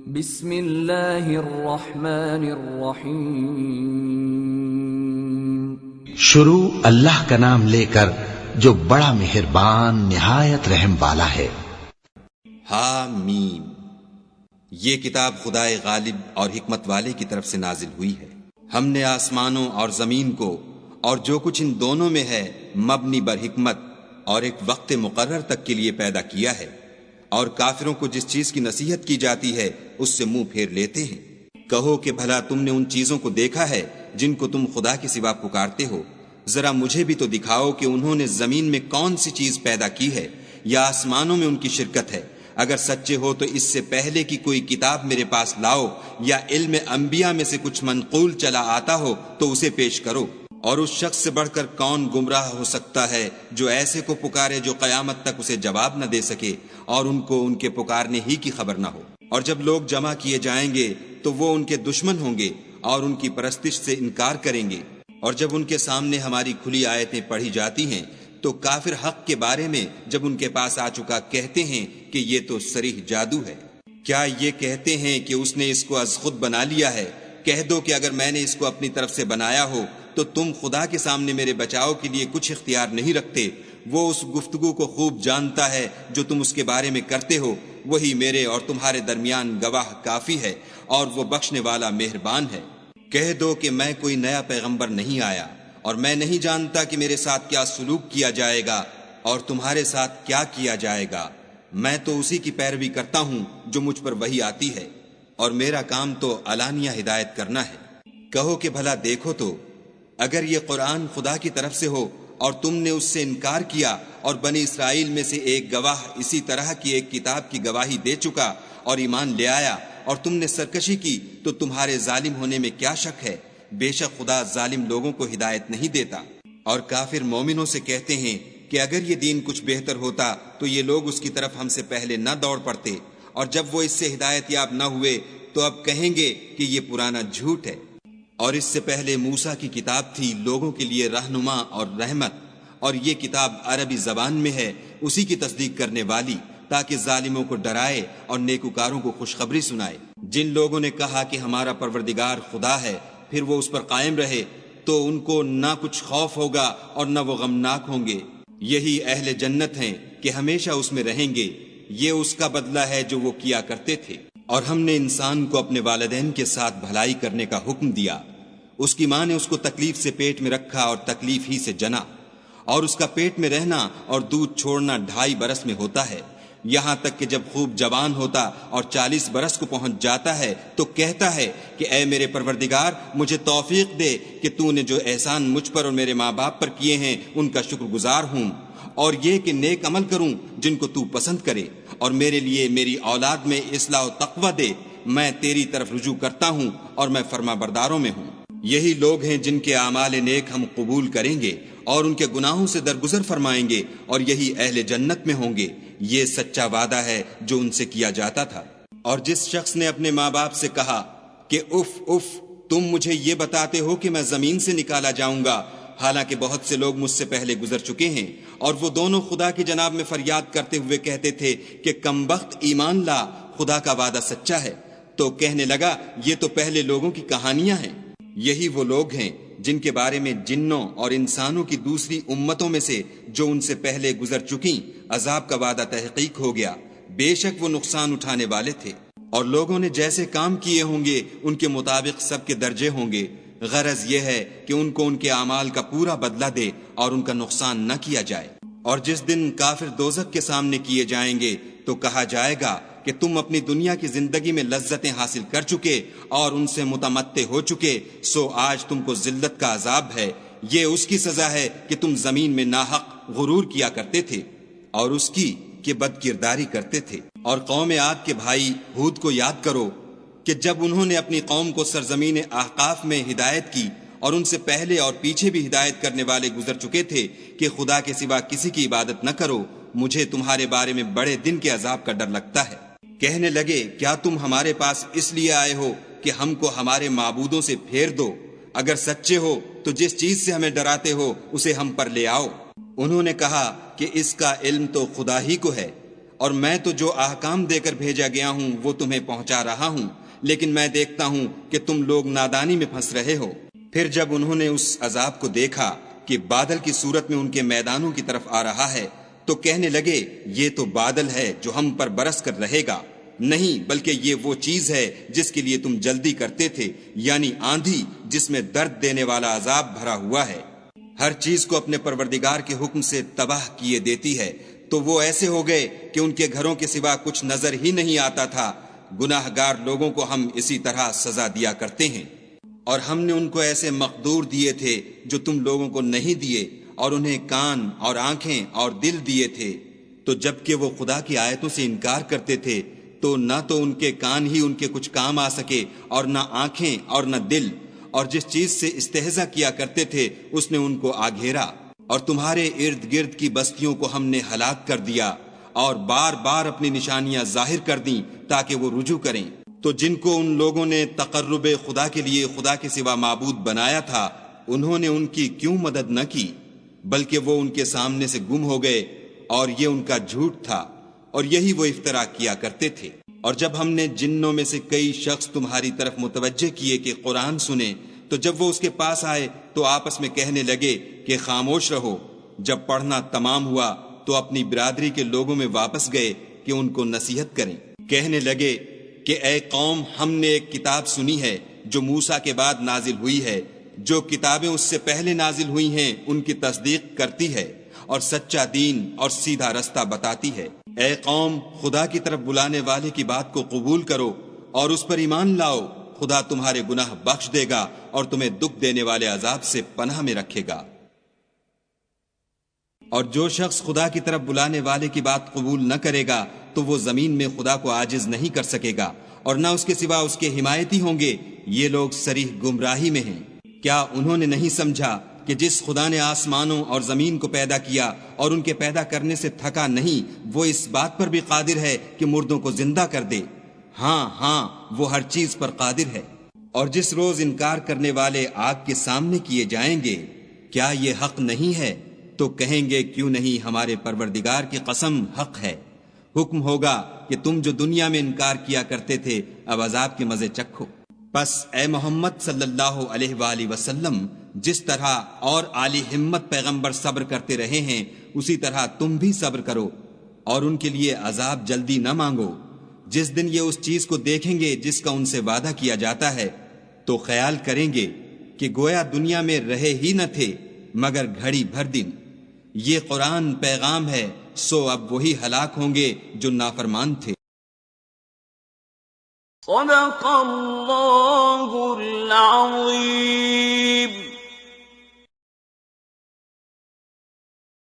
بسم اللہ الرحمن الرحیم۔ شروع اللہ کا نام لے کر جو بڑا مہربان نہایت رحم والا ہے۔ حامیم، یہ کتاب خدائے غالب اور حکمت والے کی طرف سے نازل ہوئی ہے۔ ہم نے آسمانوں اور زمین کو اور جو کچھ ان دونوں میں ہے مبنی بر حکمت اور ایک وقت مقرر تک کے لیے پیدا کیا ہے، اور کافروں کو جس چیز کی نصیحت کی جاتی ہے اس سے منہ پھیر لیتے ہیں۔ کہو کہ بھلا تم نے ان چیزوں کو دیکھا ہے جن کو تم خدا کے سوا پکارتے ہو؟ ذرا مجھے بھی تو دکھاؤ کہ انہوں نے زمین میں کون سی چیز پیدا کی ہے یا آسمانوں میں ان کی شرکت ہے۔ اگر سچے ہو تو اس سے پہلے کی کوئی کتاب میرے پاس لاؤ، یا علم انبیاء میں سے کچھ منقول چلا آتا ہو تو اسے پیش کرو۔ اور اس شخص سے بڑھ کر کون گمراہ ہو سکتا ہے جو ایسے کو پکارے جو قیامت تک اسے جواب نہ دے سکے اور ان کو ان کے پکارنے ہی کی خبر نہ ہو۔ اور جب لوگ جمع کیے جائیں گے تو وہ ان کے دشمن ہوں گے اور ان کی پرستش سے انکار کریں گے، اور جب ان کے سامنے ہماری کھلی آیتیں پڑھی جاتی ہیں تو کافر حق کے بارے میں جب ان کے پاس آ چکا کہتے ہیں کہ یہ تو صریح جادو ہے۔ کیا یہ کہتے ہیں کہ اس نے اس کو از خود بنا لیا ہے؟ کہہ دو کہ اگر میں نے اس کو اپنی طرف سے بنایا ہو تو تم خدا کے سامنے میرے بچاؤ کے لیے کچھ اختیار نہیں رکھتے۔ وہ اس گفتگو کو خوب جانتا ہے جو تم اس کے بارے میں کرتے ہو، وہی میرے اور تمہارے درمیان گواہ کافی ہے، اور وہ بخشنے والا مہربان ہے۔ کہہ دو کہ میں کوئی نیا پیغمبر نہیں آیا، اور میں نہیں جانتا کہ میرے ساتھ کیا سلوک کیا جائے گا اور تمہارے ساتھ کیا کیا جائے گا۔ میں تو اسی کی پیروی کرتا ہوں جو مجھ پر وحی آتی ہے، اور میرا کام تو علانیہ ہدایت کرنا ہے۔ کہو کہ بھلا دیکھو تو اگر یہ قرآن خدا کی طرف سے ہو اور تم نے اس سے انکار کیا، اور بنی اسرائیل میں سے ایک گواہ اسی طرح کی ایک کتاب کی گواہی دے چکا اور ایمان لے آیا، اور تم نے سرکشی کی، تو تمہارے ظالم ہونے میں کیا شک ہے؟ بے شک خدا ظالم لوگوں کو ہدایت نہیں دیتا۔ اور کافر مومنوں سے کہتے ہیں کہ اگر یہ دین کچھ بہتر ہوتا تو یہ لوگ اس کی طرف ہم سے پہلے نہ دوڑ پڑتے، اور جب وہ اس سے ہدایت یاب نہ ہوئے تو اب کہیں گے کہ یہ پرانا جھوٹ ہے۔ اور اس سے پہلے موسیٰ کی کتاب تھی لوگوں کے لیے رہنما اور رحمت، اور یہ کتاب عربی زبان میں ہے اسی کی تصدیق کرنے والی، تاکہ ظالموں کو ڈرائے اور نیکوکاروں کو خوشخبری سنائے۔ جن لوگوں نے کہا کہ ہمارا پروردگار خدا ہے، پھر وہ اس پر قائم رہے تو ان کو نہ کچھ خوف ہوگا اور نہ وہ غمناک ہوں گے۔ یہی اہل جنت ہیں کہ ہمیشہ اس میں رہیں گے، یہ اس کا بدلہ ہے جو وہ کیا کرتے تھے۔ اور ہم نے انسان کو اپنے والدین کے ساتھ بھلائی کرنے کا حکم دیا۔ اس کی ماں نے اس کو تکلیف سے پیٹ میں رکھا اور تکلیف ہی سے جنا، اور اس کا پیٹ میں رہنا اور دودھ چھوڑنا 2.5 برس میں ہوتا ہے، یہاں تک کہ جب خوب جوان ہوتا اور 40 برس کو پہنچ جاتا ہے تو کہتا ہے کہ اے میرے پروردگار، مجھے توفیق دے کہ تو نے جو احسان مجھ پر اور میرے ماں باپ پر کیے ہیں ان کا شکر گزار ہوں، اور یہ کہ نیک عمل کروں جن کو تو پسند کرے، اور میرے لیے میری اولاد میں اصلاح و تقوی دے۔ میں تیری طرف رجوع کرتا ہوں اور میں فرما برداروں میں ہوں۔ یہی لوگ ہیں جن کے اعمال نیک ہم قبول کریں گے اور ان کے گناہوں سے درگزر فرمائیں گے، اور یہی اہل جنت میں ہوں گے۔ یہ سچا وعدہ ہے جو ان سے کیا جاتا تھا۔ اور جس شخص نے اپنے ماں باپ سے کہا کہ اف اف، تم مجھے یہ بتاتے ہو کہ میں زمین سے نکالا جاؤں گا، حالانکہ بہت سے لوگ مجھ سے پہلے گزر چکے ہیں، اور وہ دونوں خدا کی جناب میں فریاد کرتے ہوئے کہتے تھے کہ کمبخت ایمان لا، خدا کا وعدہ سچا ہے، تو کہنے لگا یہ تو پہلے لوگوں کی کہانیاں ہیں۔ یہی وہ لوگ ہیں جن کے بارے میں جنوں اور انسانوں کی دوسری امتوں میں سے جو ان سے پہلے گزر چکیں عذاب کا وعدہ تحقیق ہو گیا، بے شک وہ نقصان اٹھانے والے تھے۔ اور لوگوں نے جیسے کام کیے ہوں گے ان کے مطابق سب کے درجے ہوں گے۔ غرض یہ ہے کہ ان کو ان کے اعمال کا پورا بدلہ دے اور ان کا نقصان نہ کیا جائے۔ اور جس دن کافر دوزخ کے سامنے کیے جائیں گے تو کہا جائے گا کہ تم اپنی دنیا کی زندگی میں لذتیں حاصل کر چکے اور ان سے متمتع ہو چکے، سو آج تم کو ذلت کا عذاب ہے۔ یہ اس کی سزا ہے کہ تم زمین میں ناحق غرور کیا کرتے تھے، اور اس کی کہ بد کرداری کرتے تھے۔ اور قوم عاد کے بھائی ہود کو یاد کرو کہ جب انہوں نے اپنی قوم کو سرزمین احقاف میں ہدایت کی، اور ان سے پہلے اور پیچھے بھی ہدایت کرنے والے گزر چکے تھے کہ خدا کے سوا کسی کی عبادت نہ کرو، مجھے تمہارے بارے میں بڑے دن کے عذاب کا ڈر لگتا ہے۔ کہنے لگے کیا تم ہمارے پاس اس لیے آئے ہو کہ ہم کو ہمارے معبودوں سے پھیر دو؟ اگر سچے ہو تو جس چیز سے ہمیں ڈراتے ہو اسے ہم پر لے آؤ۔ انہوں نے کہا کہ اس کا علم تو خدا ہی کو ہے، اور میں تو جو احکام دے کر بھیجا گیا ہوں وہ تمہیں پہنچا رہا ہوں، لیکن میں دیکھتا ہوں کہ تم لوگ نادانی میں پھنس رہے ہو۔ پھر جب انہوں نے اس عذاب کو دیکھا کہ بادل کی صورت میں ان کے میدانوں کی طرف آ رہا ہے تو کہنے لگے یہ تو بادل ہے جو ہم پر برس کر رہے گا، نہیں بلکہ یہ وہ چیز ہے جس کے لیے تم جلدی کرتے تھے، یعنی آندھی جس میں درد دینے والا عذاب بھرا ہوا ہے۔ ہر چیز کو اپنے پروردگار کے حکم سے تباہ کیے دیتی ہے، تو وہ ایسے ہو گئے کہ ان کے گھروں کے سوا کچھ نظر ہی نہیں آتا تھا۔ گناہ گار لوگوں کو ہم اسی طرح سزا دیا کرتے ہیں، اور ہم نے ان کو ایسے مقدور دیے تھے جو تم لوگوں کو نہیں دیے، اور انہیں کان اور آنکھیں اور دل دیے تھے، تو جب کہ وہ خدا کی آیتوں سے انکار کرتے تھے تو نہ تو ان کے کان ہی ان کے کچھ کام آ سکے اور نہ آنکھیں اور نہ دل، اور جس چیز سے استہزا کیا کرتے تھے اس نے ان کو آ گھیرا، اور تمہارے ارد گرد کی بستیوں کو ہم نے ہلاک کر دیا اور بار بار اپنی نشانیاں ظاہر کر دیں تاکہ وہ رجوع کریں۔ تو جن کو ان لوگوں نے تقرب خدا کے لیے خدا کے سوا معبود بنایا تھا، انہوں نے ان کی کیوں مدد نہ کی، بلکہ وہ ان کے سامنے سے گم ہو گئے، اور یہ ان کا جھوٹ تھا اور یہی وہ افترا کیا کرتے تھے۔ اور جب ہم نے جنوں میں سے کئی شخص تمہاری طرف متوجہ کیے کہ قرآن سنیں، تو جب وہ اس کے پاس آئے تو آپس میں کہنے لگے کہ خاموش رہو۔ جب پڑھنا تمام ہوا تو اپنی برادری کے لوگوں میں واپس گئے کہ ان کو نصیحت کریں۔ کہنے لگے کہ اے قوم، ہم نے ایک کتاب سنی ہے جو موسیٰ کے بعد نازل ہوئی ہے، جو کتابیں اس سے پہلے نازل ہوئی ہیں ان کی تصدیق کرتی ہے اور سچا دین اور سیدھا رستہ بتاتی ہے۔ اے قوم، خدا کی طرف بلانے والے کی بات کو قبول کرو اور اس پر ایمان لاؤ، خدا تمہارے گناہ بخش دے گا اور تمہیں دکھ دینے والے عذاب سے پناہ میں رکھے گا۔ اور جو شخص خدا کی طرف بلانے والے کی بات قبول نہ کرے گا تو وہ زمین میں خدا کو عاجز نہیں کر سکے گا، اور نہ اس کے سوا اس کے حمایتی ہوں گے۔ یہ لوگ صریح گمراہی میں ہیں۔ کیا انہوں نے نہیں سمجھا کہ جس خدا نے آسمانوں اور زمین کو پیدا کیا اور ان کے پیدا کرنے سے تھکا نہیں، وہ اس بات پر بھی قادر ہے کہ مردوں کو زندہ کر دے؟ ہاں وہ ہر چیز پر قادر ہے۔ اور جس روز انکار کرنے والے آگ کے سامنے کیے جائیں گے، کیا یہ حق نہیں ہے؟ تو کہیں گے کیوں نہیں، ہمارے پروردگار کی قسم حق ہے۔ حکم ہوگا کہ تم جو دنیا میں انکار کیا کرتے تھے اب عذاب کے مزے چکھو۔ پس اے محمد صلی اللہ علیہ وآلہ وسلم، جس طرح اور عالی ہمت پیغمبر صبر کرتے رہے ہیں اسی طرح تم بھی صبر کرو، اور ان کے لیے عذاب جلدی نہ مانگو۔ جس دن یہ اس چیز کو دیکھیں گے جس کا ان سے وعدہ کیا جاتا ہے تو خیال کریں گے کہ گویا دنیا میں رہے ہی نہ تھے مگر گھڑی بھر دن۔ یہ قرآن پیغام ہے، سو اب وہی ہلاک ہوں گے جو نافرمان تھے۔ صدق اللہ العظیم۔